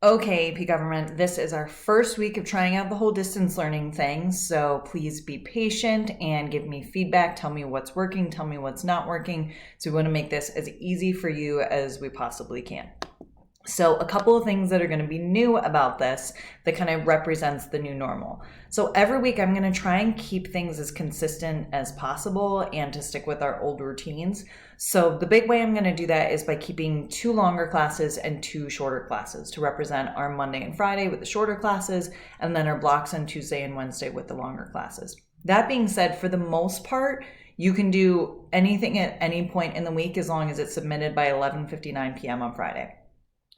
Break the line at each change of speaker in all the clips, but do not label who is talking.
Okay, AP government, this is our first week of trying out the whole distance learning thing, so please be patient and give me feedback. Tell me what's working, tell me what's not working. So we want to make this as easy for you as we possibly can. So a couple of things that are going to be new about this that kind of represents the new normal. So every week I'm going to try and keep things as consistent as possible and to stick with our old routines. So the big way I'm going to do that is by keeping 2 longer classes and 2 shorter classes to represent our Monday and Friday with the shorter classes, and then our blocks on Tuesday and Wednesday with the longer classes. That being said, for the most part, you can do anything at any point in the week as long as it's submitted by 11:59 p.m. on Friday.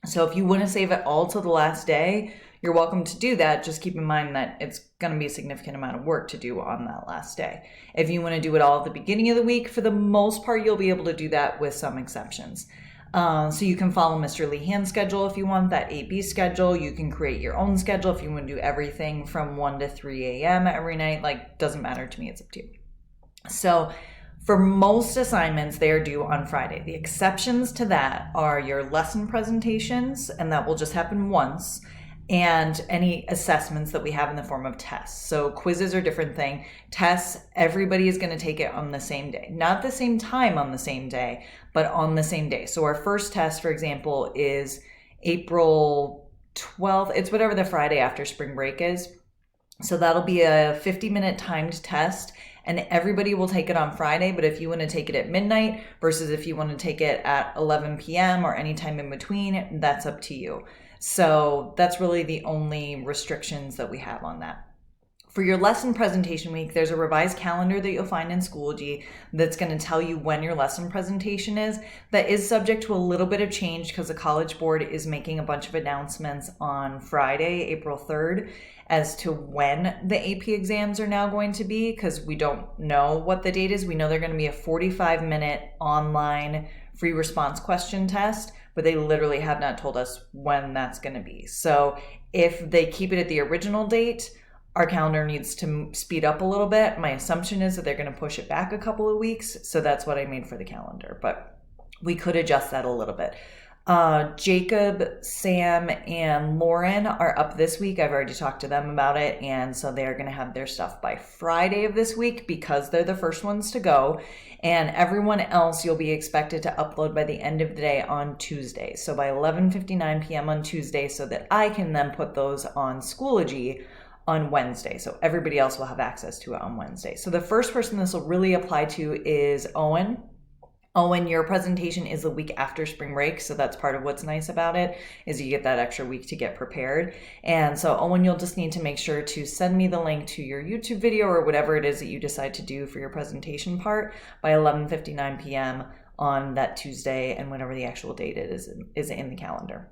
So if you want to save it all till the last day, you're welcome to do that. Just keep in mind that it's going to be a significant amount of work to do on that last day. If you want to do it all at the beginning of the week, for the most part, you'll be able to do that with some exceptions. So you can follow Mr. Lehan's schedule if you want that AP schedule. You can create your own schedule if you want to do everything from 1 to 3 a.m. every night. Like, doesn't matter to me. It's up to you. So for most assignments, they are due on Friday. The exceptions to that are your lesson presentations, and that will just happen once, and any assessments that we have in the form of tests. So quizzes are a different thing. Tests, everybody is going to take it on the same day. Not the same time on the same day, but on the same day. So our first test, for example, is April 12th. It's whatever the Friday after spring break is. So that'll be a 50-minute timed test, and everybody will take it on Friday. But if you want to take it at midnight versus if you want to take it at 11 p.m. or any time in between, that's up to you. So that's really the only restrictions that we have on that. For your lesson presentation week, there's a revised calendar that you'll find in Schoology that's going to tell you when your lesson presentation is. That is subject to a little bit of change because the College Board is making a bunch of announcements on Friday, April 3rd, as to when the AP exams are now going to be, because we don't know what the date is. We know they're going to be a 45-minute online free response question test, but they literally have not told us when that's going to be. So if they keep it at the original date, our calendar needs to speed up a little bit. My assumption is that they're going to push it back a couple of weeks. So that's what I made for the calendar, but we could adjust that a little bit. Jacob, Sam, and Lauren are up this week. I've already talked to them about it. And so they're going to have their stuff by Friday of this week because they're the first ones to go. And everyone else you'll be expected to upload by the end of the day on Tuesday. So by 11:59 p.m. on Tuesday, so that I can then put those on Schoology on Wednesday. So everybody else will have access to it on Wednesday. So the first person this will really apply to is Owen. Owen, your presentation is the week after spring break, so that's part of what's nice about it, is you get that extra week to get prepared. And so Owen, you'll just need to make sure to send me the link to your YouTube video or whatever it is that you decide to do for your presentation part by 11:59 p.m. on that Tuesday, and whenever the actual date is in the calendar.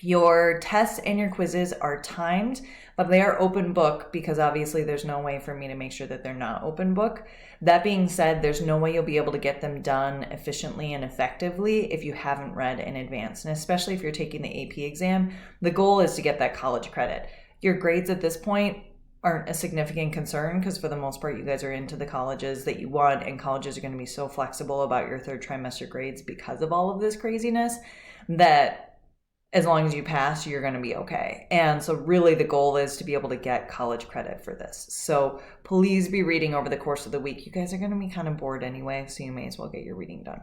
Your tests and your quizzes are timed, but they are open book because obviously there's no way for me to make sure that they're not open book. That being said, there's no way you'll be able to get them done efficiently and effectively if you haven't read in advance. And especially if you're taking the AP exam, the goal is to get that college credit. Your grades at this point aren't a significant concern because for the most part, you guys are into the colleges that you want, and colleges are going to be so flexible about your third trimester grades because of all of this craziness that as long as you pass, you're going to be okay. And so really the goal is to be able to get college credit for this. So please be reading over the course of the week. You guys are going to be kind of bored anyway, so you may as well get your reading done.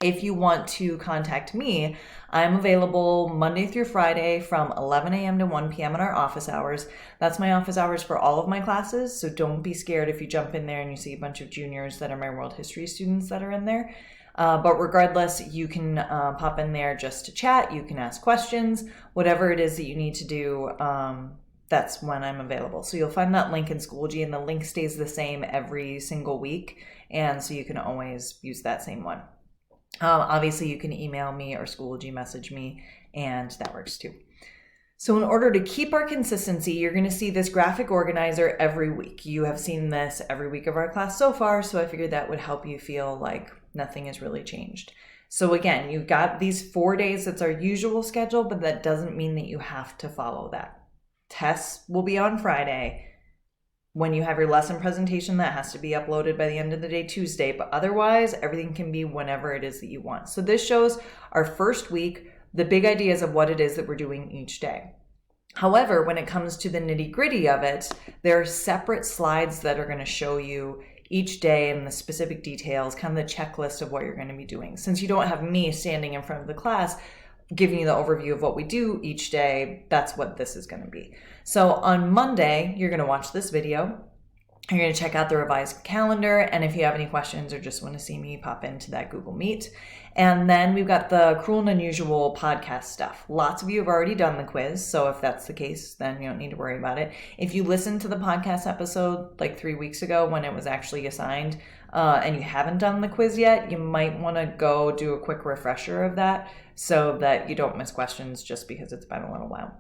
If you want to contact me, I'm available Monday through Friday from 11 a.m. to 1 p.m. in our office hours. That's my office hours for all of my classes, so don't be scared if you jump in there and you see a bunch of juniors that are my world history students that are in there. But regardless, you can pop in there just to chat. You can ask questions, whatever it is that you need to do. That's when I'm available. So you'll find that link in Schoology, and the link stays the same every single week. And so you can always use that same one. Obviously, you can email me or Schoology message me, and that works too. So in order to keep our consistency, you're going to see this graphic organizer every week. You have seen this every week of our class so far, so I figured that would help you feel like nothing has really changed. So again, you've got these 4 days. That's our usual schedule, but that doesn't mean that you have to follow that. Tests will be on Friday. When you have your lesson presentation, that has to be uploaded by the end of the day Tuesday, but otherwise everything can be whenever it is that you want. So this shows our first week the big ideas of what it is that we're doing each day. However, when it comes to the nitty-gritty of it, there are separate slides that are going to show you each day and the specific details, kind of the checklist of what you're going to be doing. Since you don't have me standing in front of the class giving you the overview of what we do each day, that's what this is going to be. So on Monday, you're going to watch this video. You're going to check out the revised calendar, and if you have any questions or just want to see me, pop into that Google Meet. And then we've got the Cruel and Unusual podcast stuff. Lots of you have already done the quiz, so if that's the case, then you don't need to worry about it. If you listened to the podcast episode like 3 weeks ago when it was actually assigned, and you haven't done the quiz yet, you might want to go do a quick refresher of that so that you don't miss questions just because it's been a little while.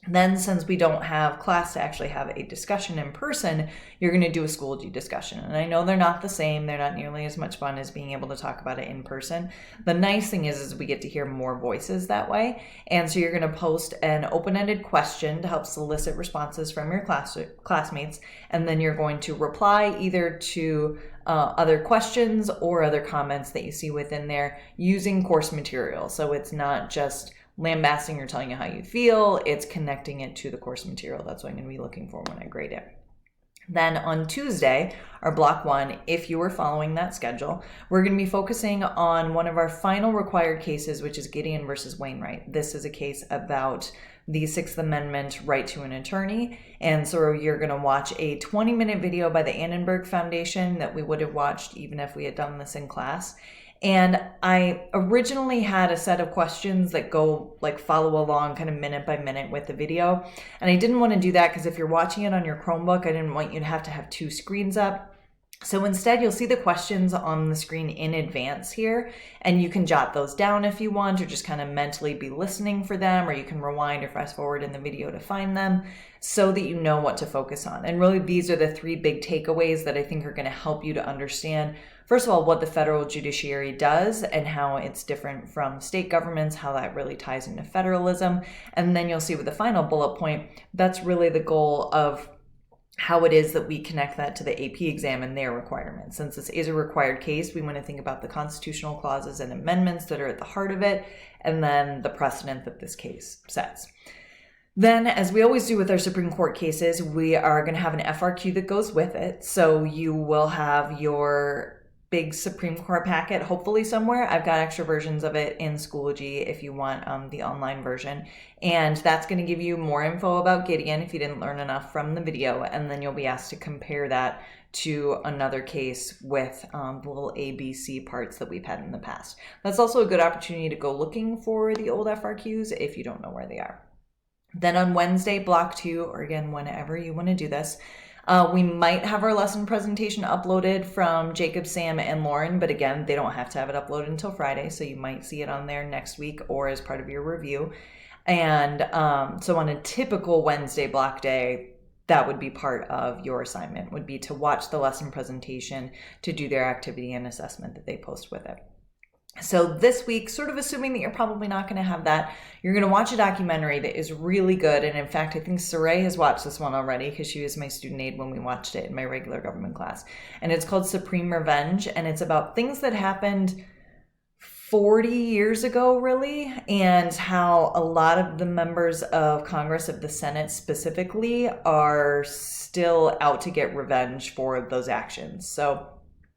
Then, since we don't have class to actually have a discussion in person, you're going to do a Schoology discussion. And I know they're not the same. They're not nearly as much fun as being able to talk about it in person. The nice thing is we get to hear more voices that way. And so you're going to post an open-ended question to help solicit responses from your classmates. And then you're going to reply either to other questions or other comments that you see within there using course material. So it's not just lambasting or telling you how you feel, it's connecting it to the course material. That's what I'm going to be looking for when I grade it. Then on Tuesday, our block 1, if you were following that schedule, we're going to be focusing on one of our final required cases, which is Gideon versus Wainwright. This is a case about the Sixth Amendment right to an attorney. And so you're going to watch a 20-minute video by the Annenberg Foundation that we would have watched even if we had done this in class. And I originally had a set of questions that go like follow along kind of minute by minute with the video. And I didn't want to do that because if you're watching it on your Chromebook, I didn't want you to have 2 screens up. So instead, you'll see the questions on the screen in advance here, and you can jot those down if you want, or just kind of mentally be listening for them, or you can rewind or fast forward in the video to find them so that you know what to focus on. And really, these are the 3 big takeaways that I think are going to help you to understand, first of all, what the federal judiciary does and how it's different from state governments, how that really ties into federalism. And then you'll see with the final bullet point, that's really the goal of how it is that we connect that to the AP exam and their requirements. Since this is a required case, we want to think about the constitutional clauses and amendments that are at the heart of it, and then the precedent that this case sets. Then, as we always do with our Supreme Court cases, we are going to have an FRQ that goes with it. So you will have your big Supreme Court packet, hopefully somewhere. I've got extra versions of it in Schoology if you want the online version. And that's going to give you more info about Gideon if you didn't learn enough from the video. And then you'll be asked to compare that to another case with the little ABC parts that we've had in the past. That's also a good opportunity to go looking for the old FRQs if you don't know where they are. Then on Wednesday, block 2, or again, whenever you want to do this, we might have our lesson presentation uploaded from Jacob, Sam, and Lauren, but again, they don't have to have it uploaded until Friday, so you might see it on there next week or as part of your review. And so on a typical Wednesday block day, that would be part of your assignment, would be to watch the lesson presentation to do their activity and assessment that they post with it. So this week, sort of assuming that you're probably not going to have that, you're going to watch a documentary that is really good. And in fact, I think Saray has watched this one already because she was my student aide when we watched it in my regular government class. And it's called Supreme Revenge. And it's about things that happened 40 years ago, really, and how a lot of the members of Congress, of the Senate specifically, are still out to get revenge for those actions. So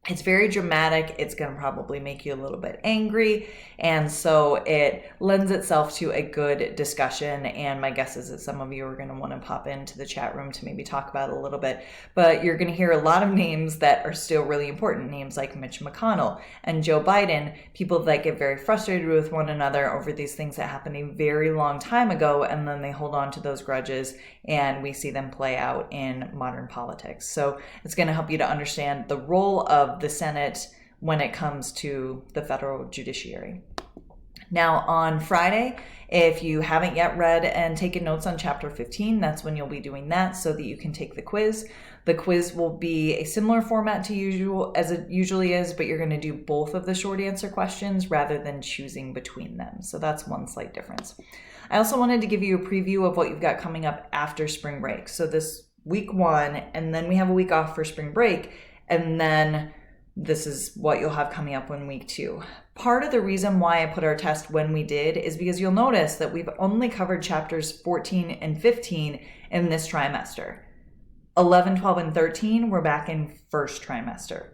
it's very dramatic. It's going to probably make you a little bit angry. And so it lends itself to a good discussion. And my guess is that some of you are going to want to pop into the chat room to maybe talk about it a little bit. But you're going to hear a lot of names that are still really important. Names like Mitch McConnell and Joe Biden, people that get very frustrated with one another over these things that happened a very long time ago. And then they hold on to those grudges and we see them play out in modern politics. So it's going to help you to understand the role of the Senate when it comes to the federal judiciary. Now on Friday, if you haven't yet read and taken notes on chapter 15, that's when you'll be doing that so that you can take the quiz. The quiz will be a similar format to usual as it usually is, but you're going to do both of the short answer questions rather than choosing between them. So that's one slight difference. I also wanted to give you a preview of what you've got coming up after spring break. So this week 1, and then we have a week off for spring break, and then this is what you'll have coming up in week 2. Part of the reason why I put our test when we did is because you'll notice that we've only covered chapters 14 and 15 in this trimester. 11, 12, and 13, we're back in first trimester.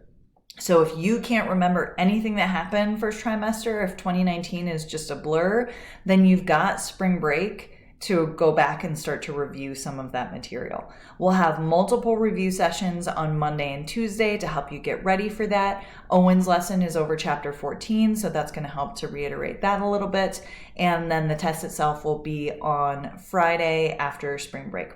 So if you can't remember anything that happened first trimester, if 2019 is just a blur, then you've got spring break to go back and start to review some of that material. We'll have multiple review sessions on Monday and Tuesday to help you get ready for that. Owen's lesson is over chapter 14, so that's going to help to reiterate that a little bit. And then the test itself will be on Friday after spring break.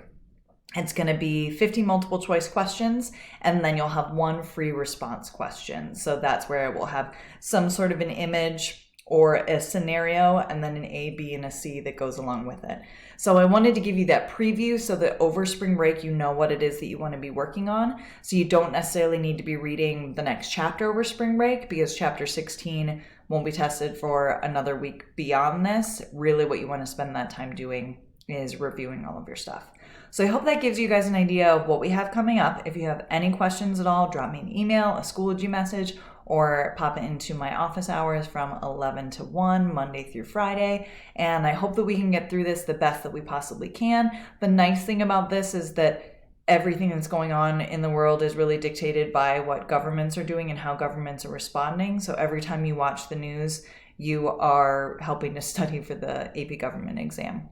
It's going to be 50 multiple choice questions, and then you'll have one free response question. So that's where it will have some sort of an image or a scenario, and then an A, B, and a C that goes along with it. So I wanted to give you that preview so that over spring break, you know what it is that you want to be working on. So you don't necessarily need to be reading the next chapter over spring break, because chapter 16 won't be tested for another week beyond this. Really what you want to spend that time doing is reviewing all of your stuff. So I hope that gives you guys an idea of what we have coming up. If you have any questions at all, drop me an email, a Schoology message, or pop it into my office hours from 11 to 1, Monday through Friday. And I hope that we can get through this the best that we possibly can. The nice thing about this is that everything that's going on in the world is really dictated by what governments are doing and how governments are responding. So every time you watch the news, you are helping to study for the AP government exam.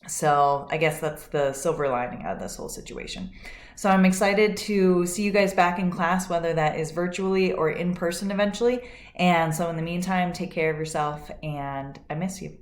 So I guess that's the silver lining out of this whole situation. So I'm excited to see you guys back in class, whether that is virtually or in person eventually. And so in the meantime, take care of yourself, and I miss you.